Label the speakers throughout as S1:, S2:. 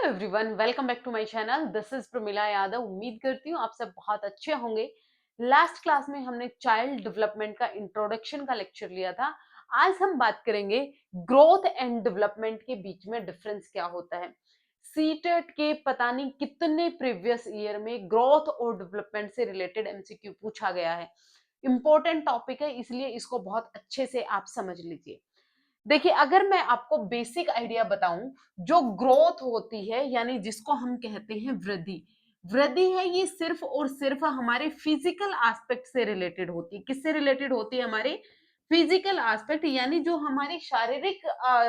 S1: Everyone, welcome back to my channel. This is Pramila Yadav. उम्मीद करती हूँ आप सब बहुत अच्छे होंगे। लास्ट क्लास में हमने चाइल्ड डेवलपमेंट का इंट्रोडक्शन का लेक्चर लिया था। आज हम बात करेंगे ग्रोथ एंड डेवलपमेंट के बीच में डिफरेंस क्या होता है। सीटेट के पता नहीं कितने प्रीवियस ईयर में ग्रोथ और डेवलपमेंट से रिलेटेड एमसीक्यू पूछा गया है। इंपॉर्टेंट टॉपिक है, इसलिए इसको बहुत अच्छे से आप समझ लीजिए। देखिए, अगर मैं आपको बेसिक आइडिया बताऊं, जो ग्रोथ होती है यानी जिसको हम कहते हैं वृद्धि, वृद्धि है ये सिर्फ और सिर्फ हमारे फिजिकल एस्पेक्ट से रिलेटेड होती है। किससे रिलेटेड होती है? हमारे फिजिकल एस्पेक्ट यानी जो हमारी शारीरिक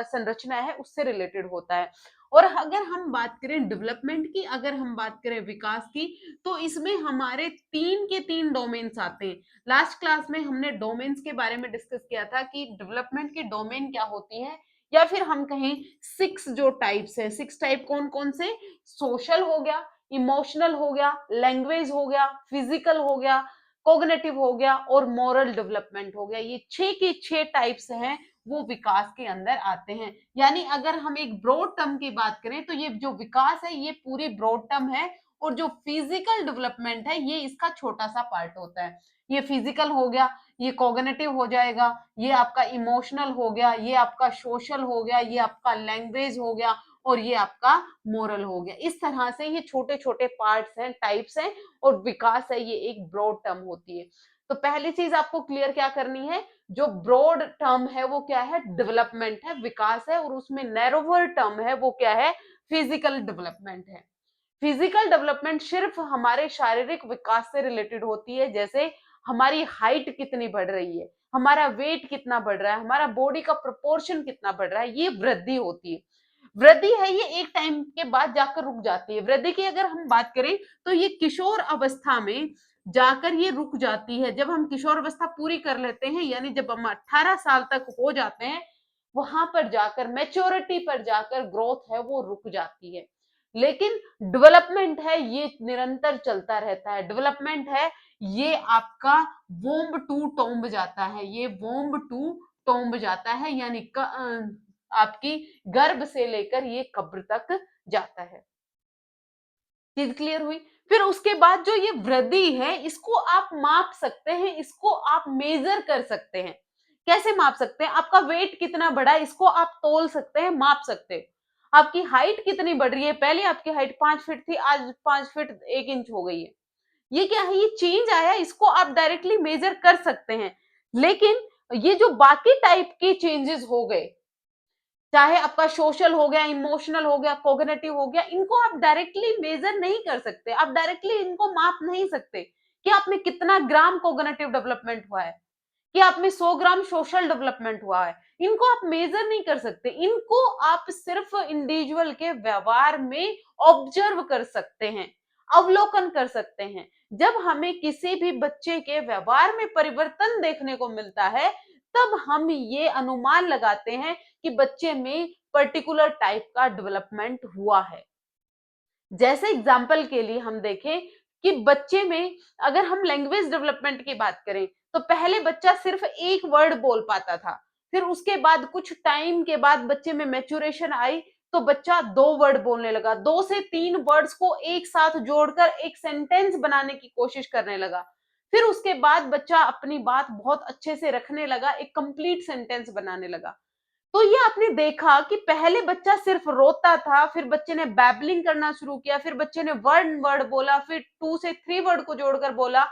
S1: संरचना है उससे रिलेटेड होता है। और अगर हम बात करें डेवलपमेंट की, अगर हम बात करें विकास की, तो इसमें हमारे तीन के तीन डोमेन्स आते हैं। लास्ट क्लास में हमने डोमेन्स के बारे में डिस्कस किया था कि डेवलपमेंट की डोमेन क्या होती है, या फिर हम कहें सिक्स जो टाइप्स है। सिक्स टाइप कौन कौन से? सोशल हो गया, इमोशनल हो गया, लैंग्वेज हो गया, फिजिकल हो गया, कोग्निटिव हो गया और मोरल डेवलपमेंट हो गया। ये छह के छह टाइप्स हैं, वो विकास के अंदर आते हैं। यानी अगर हम एक ब्रॉड टर्म की बात करें तो ये जो विकास है ये पूरी ब्रॉड टर्म है, और जो फिजिकल डेवलपमेंट है ये इसका छोटा सा पार्ट होता है। ये फिजिकल हो गया, ये कॉग्निटिव हो जाएगा, ये आपका इमोशनल हो गया, ये आपका सोशल हो गया, ये आपका लैंग्वेज हो गया, और ये आपका मोरल हो गया। इस तरह से ये छोटे छोटे पार्ट्स हैं, टाइप्स हैं, और विकास है ये एक ब्रॉड टर्म होती है। तो पहली चीज आपको क्लियर क्या करनी है, जो ब्रॉड टर्म है वो क्या है? डेवलपमेंट है, विकास है। और उसमें नैरोवर टर्म है वो क्या है? फिजिकल डेवलपमेंट है। फिजिकल डेवलपमेंट सिर्फ हमारे शारीरिक विकास से रिलेटेड होती है, जैसे हमारी हाइट कितनी बढ़ रही है, हमारा वेट कितना बढ़ रहा है, हमारा बॉडी का प्रोपोर्शन कितना बढ़ रहा है, ये वृद्धि होती है। वृद्धि है ये एक टाइम के बाद जाकर रुक जाती है। वृद्धि की अगर हम बात करें तो ये किशोर अवस्था में जाकर ये रुक जाती है। जब हम किशोर अवस्था पूरी कर लेते हैं, यानी जब हम 18 साल तक हो जाते हैं, वहां पर जाकर मेच्योरिटी पर जाकर ग्रोथ है वो रुक जाती है। लेकिन डेवलपमेंट है ये निरंतर चलता रहता है। डेवलपमेंट है ये आपका वोम्ब टू टोम्ब जाता है, ये वोम्ब टू टोम्ब जाता है, यानी आपकी गर्भ से लेकर ये कब्र तक जाता है। चीज क्लियर हुई? फिर उसके बाद जो ये वृद्धि है इसको आप माप सकते हैं, इसको आप मेजर कर सकते हैं। कैसे माप सकते हैं? आपका वेट कितना बढ़ा है इसको आप तोल सकते हैं, माप सकते हो। आपकी हाइट कितनी बढ़ रही है, पहले आपकी हाइट 5 फीट थी, आज 5 फीट 1 इंच हो गई है। ये क्या है? ये चेंज आया, इसको आप डायरेक्टली मेजर कर सकते हैं। लेकिन ये जो बाकी टाइप के चेंजेस हो गए, चाहे आपका सोशल हो गया, इमोशनल हो गया, कोग्निटिव हो गया, इनको आप डायरेक्टली मेजर नहीं कर सकते। आप डायरेक्टली इनको माप नहीं सकते कि आप में कितना ग्राम कोग्निटिव डेवलपमेंट हुआ है, कि आप में 100 ग्राम सोशल डेवलपमेंट हुआ है। इनको आप मेजर नहीं कर सकते। इनको आप सिर्फ इंडिविजुअल के व्यवहार में ऑब्जर्व कर सकते हैं, अवलोकन कर सकते हैं। जब हमें किसी भी बच्चे के व्यवहार में परिवर्तन देखने को मिलता है, तब हम ये अनुमान लगाते हैं कि बच्चे में पर्टिकुलर टाइप का डेवलपमेंट हुआ है। जैसे एग्जाम्पल के लिए हम देखें कि बच्चे में अगर हम लैंग्वेज डेवलपमेंट की बात करें, तो पहले बच्चा सिर्फ एक वर्ड बोल पाता था। फिर उसके बाद कुछ टाइम के बाद बच्चे में मैच्योरेशन आई, तो बच्चा 2 वर्ड बोलने लगा। 2 से 3 वर्ड्स को एक साथ जोड़कर एक सेंटेंस बनाने की कोशिश करने लगा। फिर उसके बाद बच्चा अपनी बात बहुत अच्छे से रखने लगा, एक कंप्लीट सेंटेंस बनाने लगा। तो ये आपने देखा कि पहले बच्चा सिर्फ रोता था, फिर बच्चे ने बैबलिंग करना शुरू किया, फिर बच्चे ने वन वर्ड बोला, फिर 2 से 3 वर्ड को जोड़कर बोला,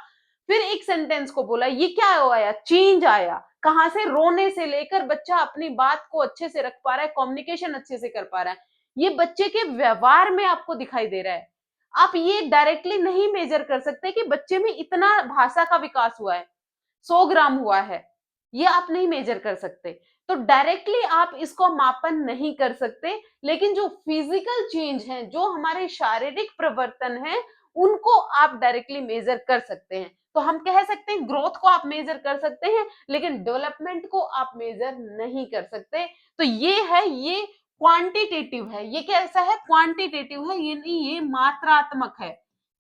S1: फिर एक सेंटेंस को बोला। ये क्या आया? चेंज आया। कहां से? रोने से लेकर बच्चा अपनी बात को अच्छे से रख पा रहा है, कम्युनिकेशन अच्छे से कर पा रहा है। ये बच्चे के व्यवहार में आपको दिखाई दे रहा है। आप ये डायरेक्टली नहीं मेजर कर सकते कि बच्चे में इतना भाषा का विकास हुआ है, 100 ग्राम हुआ है, ये आप नहीं मेजर कर सकते। तो डायरेक्टली आप इसको मापन नहीं कर सकते। लेकिन जो फिजिकल चेंज है, जो हमारे शारीरिक परिवर्तन है, उनको आप डायरेक्टली मेजर कर सकते हैं। तो हम कह सकते हैं ग्रोथ को आप मेजर कर सकते हैं, लेकिन डेवलपमेंट को आप मेजर नहीं कर सकते। तो ये है, ये क्वांटिटेटिव है। ये कैसा है? क्वांटिटेटिव है, यानी ये मात्रात्मक है।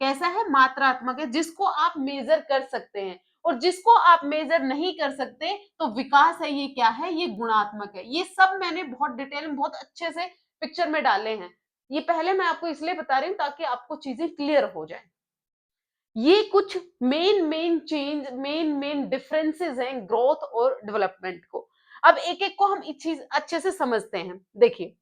S1: कैसा है? मात्रात्मक है, जिसको आप मेजर कर सकते हैं। और जिसको आप मेजर नहीं कर सकते, तो विकास है ये क्या है? ये गुणात्मक है। ये सब मैंने बहुत डिटेल में बहुत अच्छे से पिक्चर में डाले हैं। ये पहले मैं आपको इसलिए बता रही हूँ ताकि आपको चीजें क्लियर हो जाए। ये कुछ मेन डिफरेंसेस हैं ग्रोथ और डेवलपमेंट को। अब एक एक को हम इस चीज अच्छे से समझते हैं। देखिए,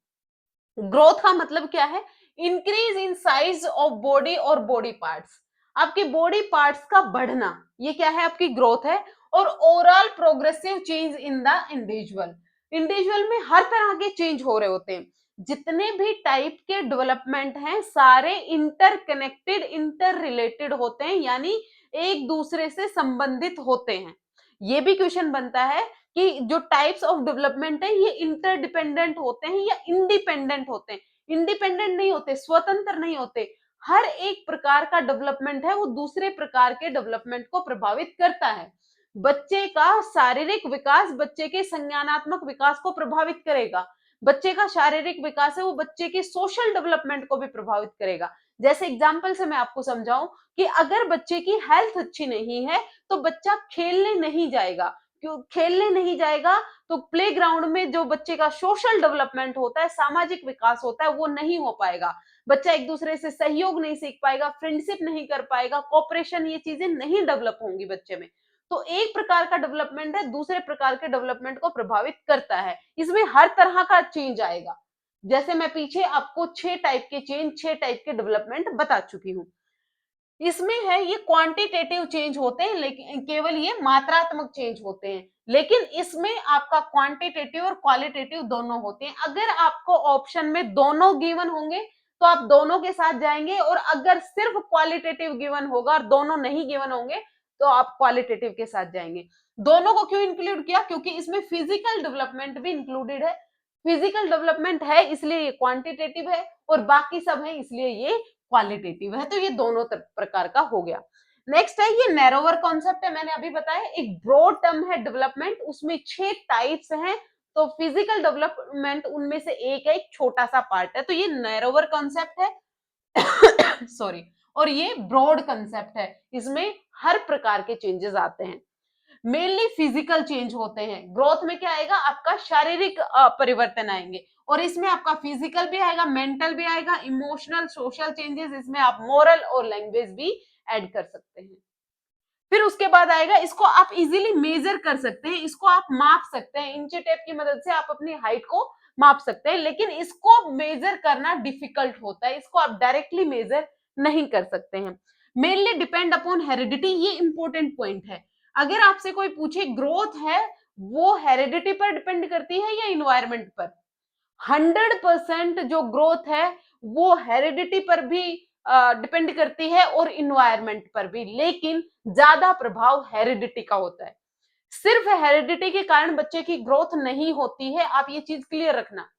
S1: ग्रोथ का मतलब क्या है? Increase in size of body और बॉडी पार्ट्स। आपके बॉडी पार्ट्स का बढ़ना, ये क्या है? आपकी ग्रोथ है। और overall progressive change in the individual. Individual में हर तरह के चेंज हो रहे होते हैं। जितने भी टाइप के डेवलपमेंट हैं सारे इंटरकनेक्टेड, इंटर रिलेटेड होते हैं, यानी एक दूसरे से संबंधित होते हैं। ये भी क्वेश्चन बनता है कि जो टाइप्स ऑफ डेवलपमेंट है ये इंटरडिपेंडेंट होते हैं या इंडिपेंडेंट होते हैं? इंडिपेंडेंट नहीं होते, स्वतंत्र नहीं होते। हर एक प्रकार का डेवलपमेंट है वो दूसरे प्रकार के डेवलपमेंट को प्रभावित करता है। बच्चे का शारीरिक विकास बच्चे के संज्ञानात्मक विकास को प्रभावित करेगा। बच्चे का शारीरिक विकास है वो बच्चे के सोशल डेवलपमेंट को भी प्रभावित करेगा। जैसे एग्जाम्पल से मैं आपको समझाऊं कि अगर बच्चे की हेल्थ अच्छी नहीं है तो बच्चा खेलने नहीं जाएगा। क्यों खेलने नहीं जाएगा? तो प्लेग्राउंड में जो बच्चे का सोशल डेवलपमेंट होता है, सामाजिक विकास होता है, वो नहीं हो पाएगा। बच्चा एक दूसरे से सहयोग नहीं सीख पाएगा, फ्रेंडशिप नहीं कर पाएगा, कोऑपरेशन, ये चीजें नहीं डेवलप होंगी बच्चे में। तो एक प्रकार का डेवलपमेंट है दूसरे प्रकार के डेवलपमेंट को प्रभावित करता है। इसमें हर तरह का चेंज आएगा। जैसे मैं पीछे आपको 6 टाइप के चेंज, 6 टाइप के डेवलपमेंट बता चुकी हूँ। इसमें है ये क्वांटिटेटिव चेंज होते हैं, लेकिन केवल ये मात्रात्मक चेंज होते हैं। लेकिन इसमें आपका क्वांटिटेटिव और क्वालिटेटिव दोनों होते हैं। अगर आपको ऑप्शन में दोनों गिवन होंगे तो आप दोनों के साथ जाएंगे, और अगर सिर्फ क्वालिटेटिव गिवन होगा और दोनों नहीं गिवन होंगे तो आप क्वालिटेटिव के साथ जाएंगे। दोनों को क्यों इंक्लूड किया? क्योंकि इसमें फिजिकल डेवलपमेंट भी इंक्लूडेड है। फिजिकल डेवलपमेंट है इसलिए ये क्वांटिटेटिव है, और बाकी सब है इसलिए ये क्वालिटेटिव है। तो ये दोनों प्रकार का हो गया। नेक्स्ट है ये नैरोवर कॉन्सेप्ट है, मैंने अभी बताया। एक ब्रॉड टर्म है डेवलपमेंट, उसमें 6 टाइप्स हैं। तो फिजिकल डेवलपमेंट उनमें से एक है, एक छोटा सा पार्ट है। तो ये नैरोवर कॉन्सेप्ट है सॉरी। और ये ब्रॉड कॉन्सेप्ट है, इसमें हर प्रकार के चेंजेस आते हैं। मेनली फिजिकल चेंज होते हैं। ग्रोथ में क्या आएगा? आपका शारीरिक परिवर्तन आएंगे, और इसमें आपका फिजिकल भी आएगा, मेंटल भी आएगा, इमोशनल, सोशल चेंजेस, इसमें आप मोरल और लैंग्वेज भी ऐड कर सकते हैं। फिर उसके बाद आएगा, इसको आप इजीली मेजर कर सकते हैं, इसको आप माप सकते हैं। इंची टेप की मदद से आप अपनी हाइट को माप सकते हैं, लेकिन इसको मेजर करना डिफिकल्ट होता है, इसको आप डायरेक्टली मेजर नहीं कर सकते हैं। मेनली डिपेंड अपॉन हेरिडिटी, ये इंपॉर्टेंट पॉइंट है। अगर आपसे कोई पूछे ग्रोथ है वो हेरिडिटी पर डिपेंड करती है या इन्वायरमेंट पर? 100% जो ग्रोथ है वो हेरिडिटी पर भी डिपेंड करती है और इन्वायरमेंट पर भी, लेकिन ज्यादा प्रभाव हेरिडिटी का होता है। सिर्फ हेरिडिटी के कारण बच्चे की ग्रोथ नहीं होती है, आप ये चीज क्लियर रखना।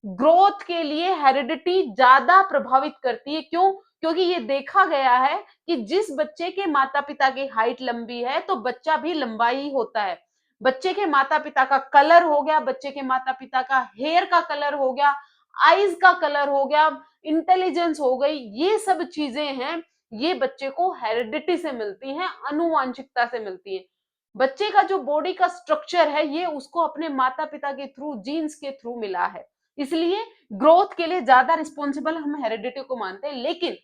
S1: ग्रोथ के लिए हेरिडिटी ज्यादा प्रभावित करती है। क्यों? क्योंकि ये देखा गया है कि जिस बच्चे के माता पिता की हाइट लंबी है तो बच्चा भी लंबा ही होता है। बच्चे के माता पिता का कलर हो गया, बच्चे के माता पिता का हेयर का कलर हो गया, आईज का कलर हो गया, इंटेलिजेंस हो गई, ये सब चीजें हैं, ये बच्चे को हेरिडिटी से मिलती हैं, अनुवांशिकता से मिलती हैं। बच्चे का जो बॉडी का स्ट्रक्चर है ये उसको अपने माता पिता के थ्रू, जीन्स के थ्रू मिला है। इसलिए ग्रोथ के लिए ज्यादा रिस्पॉन्सिबल हम हेरिडिटी को मानते हैं। लेकिन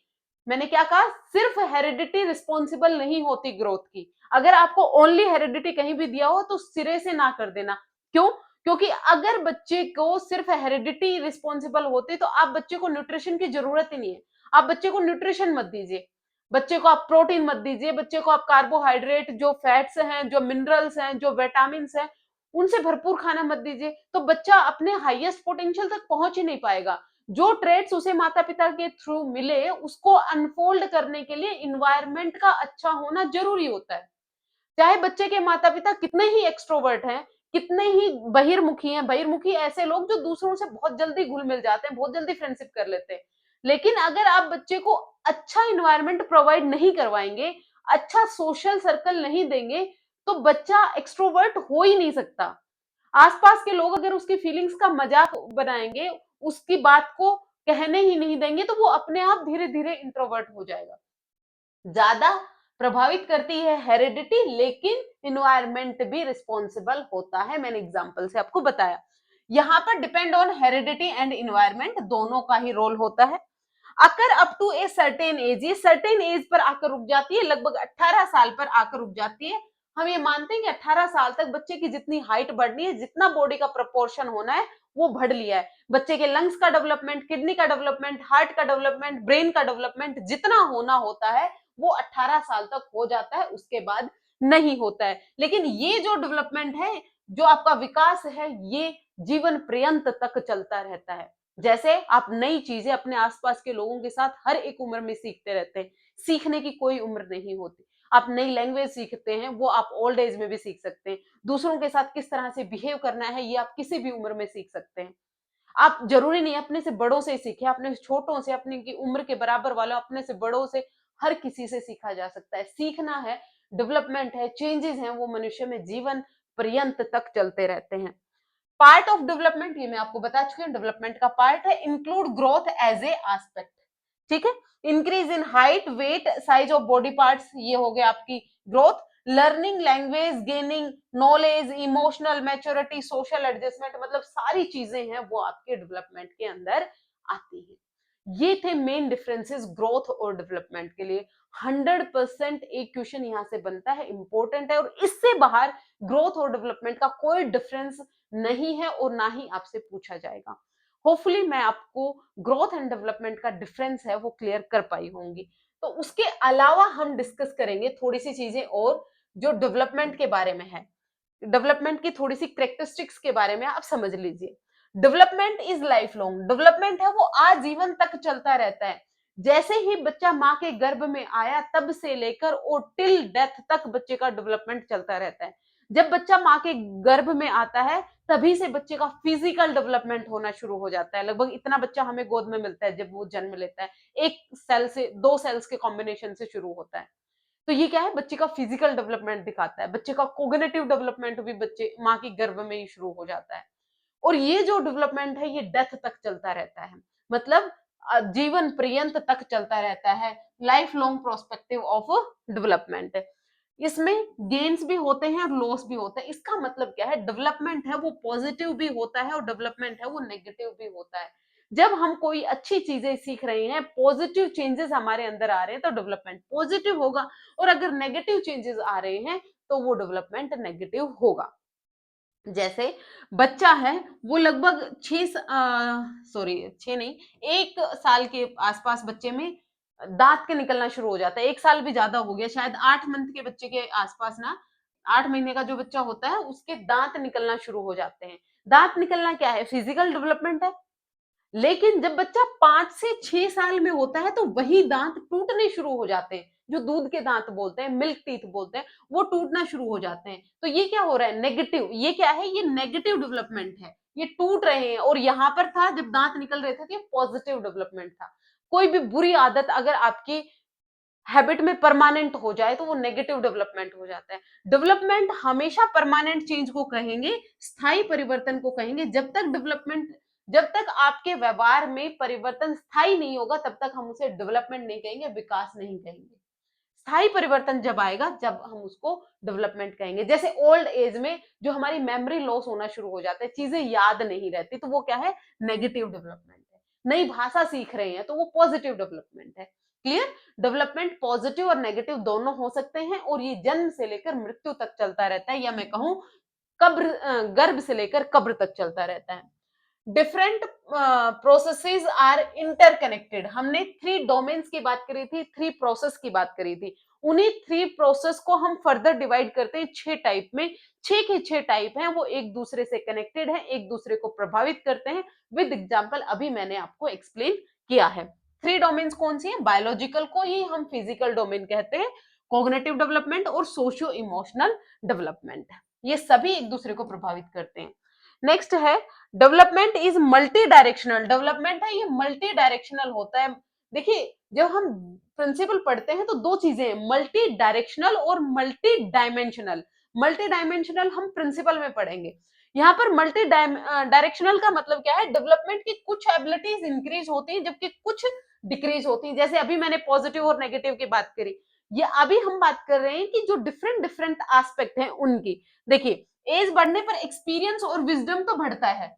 S1: मैंने क्या कहा? सिर्फ हेरिडिटी रिस्पॉन्सिबल नहीं होती ग्रोथ की। अगर आपको ओनली हेरिडिटी कहीं भी दिया हो तो सिरे से ना कर देना। क्यों? क्योंकि अगर बच्चे को सिर्फ हेरिडिटी रिस्पॉन्सिबल होती तो आप बच्चे को न्यूट्रिशन की जरूरत ही नहीं है। आप बच्चे को न्यूट्रिशन मत दीजिए, बच्चे को आप प्रोटीन मत दीजिए, बच्चे को आप कार्बोहाइड्रेट, जो फैट्स हैं, जो मिनरल्स हैं, जो विटामिन हैं, उनसे भरपूर खाना मत दीजिए। तो बच्चा अपने हाईएस्ट पोटेंशियल तक पहुंच ही नहीं पाएगा। जो ट्रेड्स उसे माता पिता के थ्रू मिले उसको अनफोल्ड करने के लिए इन्वायरमेंट का अच्छा होना जरूरी होता है। चाहे बच्चे के माता पिता कितने ही एक्सट्रोवर्ट हैं, कितने ही बहिर्मुखी हैं। बहिर्मुखी ऐसे लोग जो दूसरों से बहुत जल्दी घुल मिल जाते हैं, बहुत जल्दी फ्रेंडशिप कर लेते हैं। लेकिन अगर आप बच्चे को अच्छा इन्वायरमेंट प्रोवाइड नहीं करवाएंगे, अच्छा सोशल सर्कल नहीं देंगे, तो बच्चा एक्सट्रोवर्ट हो ही नहीं सकता। आसपास के लोग अगर उसकी फीलिंग्स का मजाक बनाएंगे, उसकी बात को कहने ही नहीं देंगे, तो वो अपने आप धीरे धीरे इंट्रोवर्ट हो जाएगा। ज्यादा प्रभावित करती है हेरिडिटी, लेकिन इन्वायरमेंट भी रिस्पॉन्सिबल होता है। मैंने एग्जांपल से आपको बताया। यहाँ पर depend on heredity and environment, दोनों का ही रोल होता है। Occur up to a certain age, ये सर्टेन एज पर आकर रुक जाती है, लगभग 18 साल पर आकर रुक जाती है। हम ये मानते हैं कि 18 साल तक बच्चे की जितनी हाइट बढ़नी है, जितना बॉडी का प्रोपोर्शन होना है वो बढ़ लिया है। बच्चे के लंग्स का डेवलपमेंट, किडनी का डेवलपमेंट, हार्ट का डेवलपमेंट, ब्रेन का डेवलपमेंट जितना होना होता है वो 18 साल तक हो जाता है, उसके बाद नहीं होता है। लेकिन ये जो डेवलपमेंट है, जो आपका विकास है, ये जीवन पर्यंत तक चलता रहता है। जैसे आप नई चीजें अपने आसपास के लोगों के साथ हर एक उम्र में सीखते रहते हैं, सीखने की कोई उम्र नहीं होती। आप नई लैंग्वेज सीखते हैं, वो आप ओल्ड एज में भी सीख सकते हैं। दूसरों के साथ किस तरह से बिहेव करना है, ये आप किसी भी उम्र में सीख सकते हैं। आप जरूरी नहीं अपने से बड़ों से सीखे, अपने छोटों से, अपनी की उम्र के बराबर वालों, अपने से बड़ों से, हर किसी से सीखा जा सकता है। सीखना है, डेवलपमेंट है, चेंजेस हैं, वो मनुष्य में जीवन पर्यंत तक चलते रहते हैं। पार्ट ऑफ डेवलपमेंट, ये मैं आपको बता चुकी हूँ, डेवलपमेंट का पार्ट है include growth as a aspect. ठीक है, increase in height, weight, size of body parts, ये हो गया आपकी ग्रोथ। Learning language, gaining knowledge, emotional maturity, social adjustment, मतलब सारी चीजें हैं वो आपके डेवलपमेंट के अंदर आती है। ये थे मेन डिफरेंसेस ग्रोथ और डेवलपमेंट के लिए। 100% एक क्वेश्चन यहां से बनता है, इंपॉर्टेंट है, और इससे बाहर ग्रोथ और डेवलपमेंट का कोई डिफरेंस नहीं है और ना ही आपसे पूछा जाएगा। होपफुली मैं आपको ग्रोथ एंड डेवलपमेंट का डिफरेंस है वो क्लियर कर पाई होंगी। तो उसके अलावा हम डिस्कस करेंगे थोड़ी सी चीजें और जो डेवलपमेंट के बारे में है। डेवलपमेंट की थोड़ी सी कैरेक्टरिस्टिक्स के बारे में आप समझ लीजिए। Development is life long, development है वो आजीवन तक चलता रहता है। जैसे ही बच्चा माँ के गर्भ में आया तब से लेकर और टिल डेथ तक बच्चे का डेवलपमेंट चलता रहता है। जब बच्चा माँ के गर्भ में आता है तभी से बच्चे का फिजिकल डेवलपमेंट होना शुरू हो जाता है। लगभग इतना बच्चा हमें गोद में मिलता है जब वो जन्म लेता है, एक सेल से, दो सेल्स के कॉम्बिनेशन से शुरू होता है। तो ये क्या है, बच्चे का फिजिकल डेवलपमेंट दिखाता है। बच्चे का कोग्निटिव डेवलपमेंट भी बच्चे माँ के गर्भ में ही शुरू हो जाता है। और ये जो डेवलपमेंट है ये डेथ तक चलता रहता है, मतलब जीवन पर्यंत तक चलता रहता है। Life long prospective of development, इसमें गेन्स भी होते हैं और लॉस भी होते हैं। इसका मतलब क्या है, डेवलपमेंट है वो पॉजिटिव भी होता है और डेवलपमेंट है वो नेगेटिव भी होता है। जब हम कोई अच्छी चीजें सीख रहे हैं, पॉजिटिव चेंजेस हमारे अंदर आ रहे हैं तो डेवलपमेंट पॉजिटिव होगा, और अगर नेगेटिव चेंजेस आ रहे हैं तो वो डेवलपमेंट नेगेटिव होगा। जैसे बच्चा है वो लगभग सॉरी 6 नहीं, 1 साल के आसपास बच्चे में दांत के निकलना शुरू हो जाता है। 1 साल भी ज्यादा हो गया, शायद 8 मंथ के बच्चे के आसपास ना, 8 महीने का जो बच्चा होता है उसके दांत निकलना शुरू हो जाते हैं। दांत निकलना क्या है, फिजिकल डेवलपमेंट है। लेकिन जब बच्चा 5 से 6 साल में होता है तो वही दांत टूटने शुरू हो जाते हैं, जो दूध के दांत बोलते हैं, मिल्क टीथ बोलते हैं, वो टूटना शुरू हो जाते हैं। तो ये क्या हो रहा है, नेगेटिव। ये क्या है, ये नेगेटिव डेवलपमेंट है, ये टूट रहे हैं। और यहाँ पर था जब दांत निकल रहे थे तो ये पॉजिटिव डेवलपमेंट था। कोई भी बुरी आदत अगर आपकी हैबिट में परमानेंट हो जाए तो वो नेगेटिव डेवलपमेंट हो जाता है। डेवलपमेंट हमेशा परमानेंट चेंज को कहेंगे, स्थायी परिवर्तन को कहेंगे। जब तक डेवलपमेंट, जब तक आपके व्यवहार में परिवर्तन स्थायी नहीं होगा तब तक हम उसे डेवलपमेंट नहीं कहेंगे, विकास नहीं कहेंगे। स्थायी परिवर्तन जब आएगा जब हम उसको डेवलपमेंट कहेंगे। जैसे ओल्ड एज में जो हमारी मेमोरी लॉस होना शुरू हो जाता है, चीजें याद नहीं रहती, तो वो क्या है, नेगेटिव डेवलपमेंट है। नई भाषा सीख रहे हैं तो वो पॉजिटिव डेवलपमेंट है। क्लियर, डेवलपमेंट पॉजिटिव और नेगेटिव दोनों हो सकते हैं, और ये जन्म से लेकर मृत्यु तक चलता रहता है, या मैं कहूं गर्भ से लेकर कब्र तक चलता रहता है। Different processes are interconnected. हमने 3 डोमेन्स की बात करी थी, 3 प्रोसेस की बात करी थी। उन्हीं 3 प्रोसेस को हम फर्दर डिवाइड करते हैं 6 टाइप में। 6 के 6 टाइप हैं, वो एक दूसरे से कनेक्टेड हैं, एक दूसरे को प्रभावित करते हैं। विद एग्जांपल अभी मैंने आपको एक्सप्लेन किया है। 3 डोमेन्स कौन सी है, बायोलॉजिकल को ही हम फिजिकल डोमेन कहते हैं, कॉग्निटिव डेवलपमेंट और सोशियो इमोशनल डेवलपमेंट। ये सभी एक दूसरे को प्रभावित करते हैं। नेक्स्ट है development is multi directional. Development है ये मल्टी डायरेक्शनल होता है। देखिए जब हम प्रिंसिपल पढ़ते हैं तो 2 चीजें हैं, मल्टी डायरेक्शनल और मल्टी डायमेंशनल। मल्टी डायमेंशनल हम प्रिंसिपल में पढ़ेंगे। यहाँ पर मल्टी डायरेक्शनल का मतलब क्या है, डेवलपमेंट की कुछ एबिलिटीज इंक्रीज होती हैं जबकि कुछ डिक्रीज होती हैं। जैसे अभी मैंने पॉजिटिव और नेगेटिव की बात करी, ये अभी हम बात कर रहे हैं कि जो डिफरेंट डिफरेंट एस्पेक्ट हैं उनकी। देखिए एज बढ़ने पर एक्सपीरियंस और विजडम तो बढ़ता है,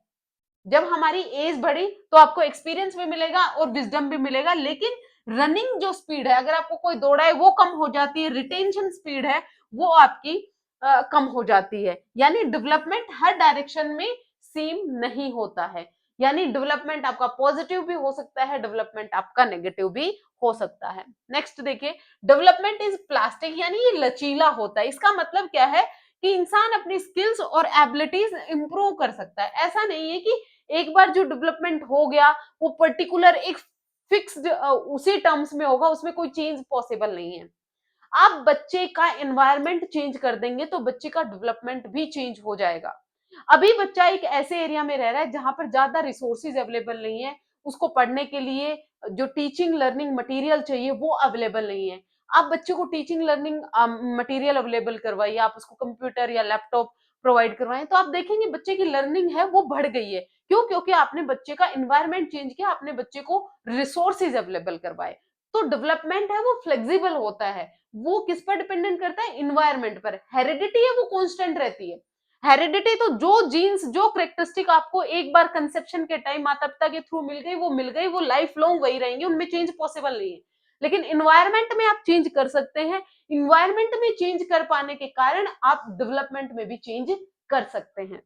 S1: जब हमारी एज बढ़ी तो आपको एक्सपीरियंस भी मिलेगा और विजडम भी मिलेगा, लेकिन रनिंग जो स्पीड है, अगर आपको कोई दौड़ाए वो कम हो जाती है, रिटेंशन स्पीड है वो आपकी कम हो जाती है। यानी डेवलपमेंट हर डायरेक्शन में सेम नहीं होता है। यानी डेवलपमेंट आपका पॉजिटिव भी हो सकता है, डेवलपमेंट आपका नेगेटिव भी हो सकता है। नेक्स्ट देखिए, डेवलपमेंट इज प्लास्टिक, यानी ये लचीला होता है। इसका मतलब क्या है कि इंसान अपनी स्किल्स और एबिलिटीज इंप्रूव कर सकता है। ऐसा नहीं है कि एक बार जो डेवलपमेंट हो गया वो पर्टिकुलर एक फिक्स्ड उसी टर्म्स में होगा, उसमें कोई चेंज पॉसिबल नहीं है। आप बच्चे का एनवायरनमेंट चेंज कर देंगे तो बच्चे का डेवलपमेंट भी चेंज हो जाएगा। अभी बच्चा एक ऐसे एरिया में रह रहा है जहां पर ज्यादा रिसोर्सेज अवेलेबल नहीं है, उसको पढ़ने के लिए जो टीचिंग लर्निंग मटेरियल चाहिए वो अवेलेबल नहीं है। आप बच्चे को टीचिंग लर्निंग मटेरियल अवेलेबल करवाइए, आप उसको कंप्यूटर या लैपटॉप प्रोवाइड करवाएं, तो आप देखेंगे बच्चे की लर्निंग है वो बढ़ गई है। क्यों? क्योंकि आपने बच्चे का एनवायरनमेंट चेंज किया, आपने बच्चे को रिसोर्सेज अवेलेबल करवाए। तो डेवलपमेंट है वो फ्लेक्सिबल होता है। वो किस पर डिपेंडेंट करता है? इन्वायरमेंट पर। हेरिडिटी है वो कांस्टेंट रहती है। हेरिडिटी तो जो जीन्स जो करेक्टरिस्टिक आपको एक बार कंसेप्शन के टाइम माता पिता के थ्रू मिल गई, वो मिल गई, वो लाइफ लॉन्ग वही रहेंगे, उनमें चेंज पॉसिबल नहीं है। लेकिन इन्वायरमेंट में आप चेंज कर सकते हैं। इन्वायरमेंट में चेंज कर पाने के कारण आप डेवलपमेंट में भी चेंज कर सकते हैं।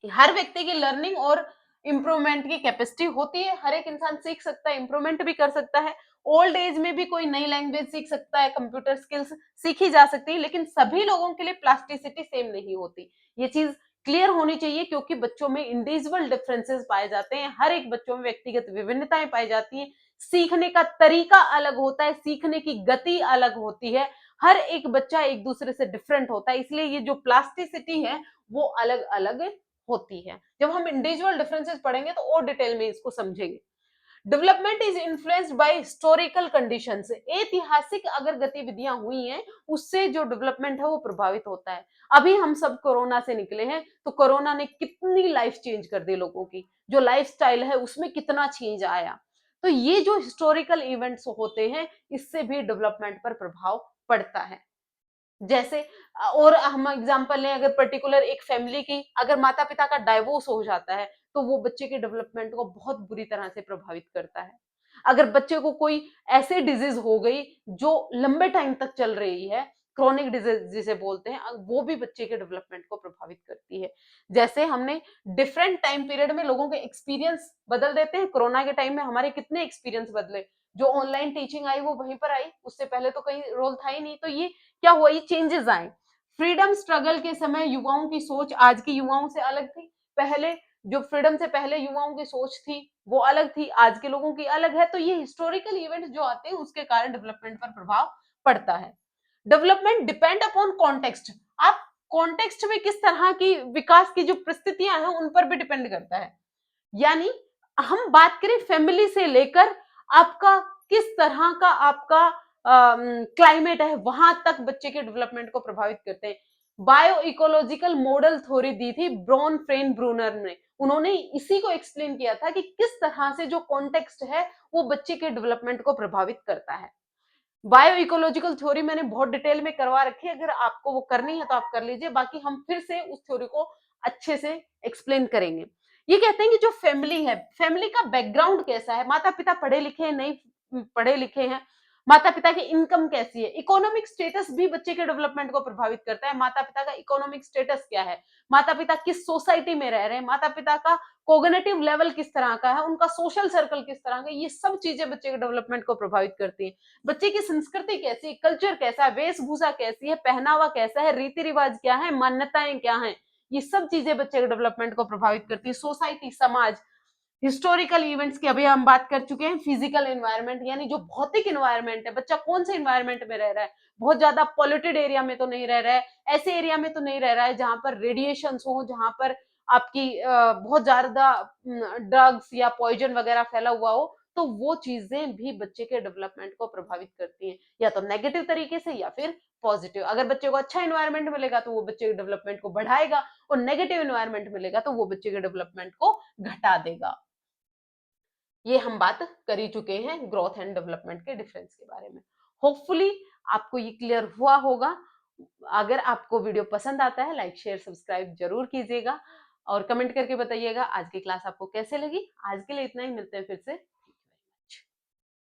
S1: हर व्यक्ति की लर्निंग और इंप्रूवमेंट की कैपेसिटी होती है। हर एक इंसान सीख सकता है, इंप्रूवमेंट भी कर सकता है। ओल्ड एज में भी कोई नई लैंग्वेज सीख सकता है, कंप्यूटर स्किल्स सीखी जा सकती है, लेकिन सभी लोगों के लिए प्लास्टिसिटी सेम नहीं होती। ये चीज क्लियर होनी चाहिए, क्योंकि बच्चों में इंडिविजुअल डिफरेंसेस पाए जाते हैं। हर एक बच्चों में व्यक्तिगत विभिन्नताएं पाई जाती हैं। सीखने का तरीका अलग होता है, सीखने की गति अलग होती है। हर एक बच्चा एक दूसरे से डिफरेंट होता है, इसलिए ये जो प्लास्टिसिटी है वो अलग अलग होती है। जब हम इंडिविजुअल डिफरेंसेस पढ़ेंगे तो और डिटेल में इसको समझेंगे। Development is influenced by historical conditions, ऐतिहासिक अगर गतिविधियां हुई हैं उससे जो डेवलपमेंट है वो प्रभावित होता है। अभी हम सब कोरोना से निकले हैं, तो कोरोना ने कितनी लाइफ चेंज कर दी लोगों की, जो लाइफस्टाइल है उसमें कितना चेंज आया। तो ये जो हिस्टोरिकल इवेंट्स होते हैं इससे भी डेवलपमेंट पर प्रभाव पड़ता है। जैसे और हम एग्जांपल लें, अगर पर्टिकुलर एक फैमिली की अगर माता पिता का डाइवोर्स हो जाता है तो वो बच्चे के डेवलपमेंट को बहुत बुरी तरह से प्रभावित करता है। अगर बच्चे को कोई ऐसे डिजीज हो गई जो लंबे टाइम तक चल रही है, क्रोनिक डिजीज जिसे बोलते हैं, वो भी बच्चे के डेवलपमेंट को प्रभावित करती है। जैसे हमने डिफरेंट टाइम पीरियड में लोगों के एक्सपीरियंस बदल देते हैं। कोरोना के टाइम में हमारे कितने एक्सपीरियंस बदले, जो ऑनलाइन टीचिंग आई वो वहीं पर आई, उससे पहले तो कहीं रोल था ही नहीं। तो ये क्या हुआ? ये चेंजेस आए। फ्रीडम स्ट्रगल के समय युवाओं की सोच आज की युवाओं से अलग थी। पहले जो फ्रीडम से पहले युवाओं की सोच थी वो अलग थी, आज के लोगों की अलग है। तो ये हिस्टोरिकल इवेंट्स जो आते हैं उसके कारण डेवलपमेंट पर प्रभाव पड़ता है। डेवलपमेंट डिपेंड अपॉन कॉन्टेक्स्ट, आप कॉन्टेक्स्ट में किस तरह की विकास की जो परिस्थितियां हैं उन पर भी डिपेंड करता है। यानी हम बात करें फैमिली से लेकर आपका किस तरह का आपका क्लाइमेट है, वहां तक बच्चे के डेवलपमेंट को प्रभावित करते हैं। बायो इकोलॉजिकल मॉडल थ्योरी दी थी ब्रॉन फ्रेन ब्रूनर ने। उन्होंने इसी को एक्सप्लेन किया था कि किस तरह से जो कॉन्टेक्स्ट है वो बच्चे के डेवलपमेंट को प्रभावित करता है। बायो इकोलॉजिकल थ्योरी मैंने बहुत डिटेल में करवा रखी है, अगर आपको वो करनी है तो आप कर लीजिए, बाकी हम फिर से उस थ्योरी को अच्छे से एक्सप्लेन करेंगे। ये कहते हैं कि जो फैमिली है, फैमिली का बैकग्राउंड कैसा है, माता पिता पढ़े लिखे हैं नहीं पढ़े लिखे हैं, माता पिता की इनकम कैसी है, इकोनॉमिक स्टेटस भी बच्चे के डेवलपमेंट को प्रभावित करता है। माता पिता का इकोनॉमिक स्टेटस क्या है, माता पिता किस सोसाइटी में रह रहे हैं, माता पिता का कोग्निटिव लेवल किस तरह का है, उनका सोशल सर्कल किस तरह का, ये सब चीजें बच्चे के डेवलपमेंट को प्रभावित करती हैं। बच्चे की संस्कृति कैसी है, कल्चर कैसा है, वेशभूषा कैसी है, पहनावा कैसा है, रीति रिवाज क्या है, मान्यताएं क्या हैं, ये सब चीजें बच्चे के डेवलपमेंट को प्रभावित करती है। सोसाइटी, समाज, हिस्टोरिकल इवेंट्स की अभी हम बात कर चुके हैं। फिजिकल एनवायरनमेंट यानी जो भौतिक एनवायरनमेंट है, बच्चा कौन से एनवायरनमेंट में रह रहा है, बहुत ज्यादा पॉल्यूटेड एरिया में तो नहीं रह रहा है, ऐसे एरिया में तो नहीं रह रहा है जहां पर रेडिएशन हो, जहां पर आपकी बहुत ज्यादा ड्रग्स या पॉइजन वगैरह फैला हुआ हो, तो वो चीजें भी बच्चे के डेवलपमेंट को प्रभावित करती हैं, या तो नेगेटिव तरीके से या फिर पॉजिटिव। अगर बच्चे को अच्छा एनवायरनमेंट मिलेगा तो वो बच्चे के डेवलपमेंट को बढ़ाएगा, और नेगेटिव एनवायरनमेंट मिलेगा तो वो बच्चे के डेवलपमेंट को घटा देगा। ये हम बात कर ही चुके हैं ग्रोथ एंड डेवलपमेंट के डिफरेंस के बारे में। होपफुली आपको ये क्लियर हुआ होगा। अगर आपको वीडियो पसंद आता है लाइक शेयर सब्सक्राइब जरूर कीजिएगा। और कमेंट करके बताइएगा आज की क्लास आपको कैसे लगी। आज के लिए इतना ही, मिलते हैं फिर से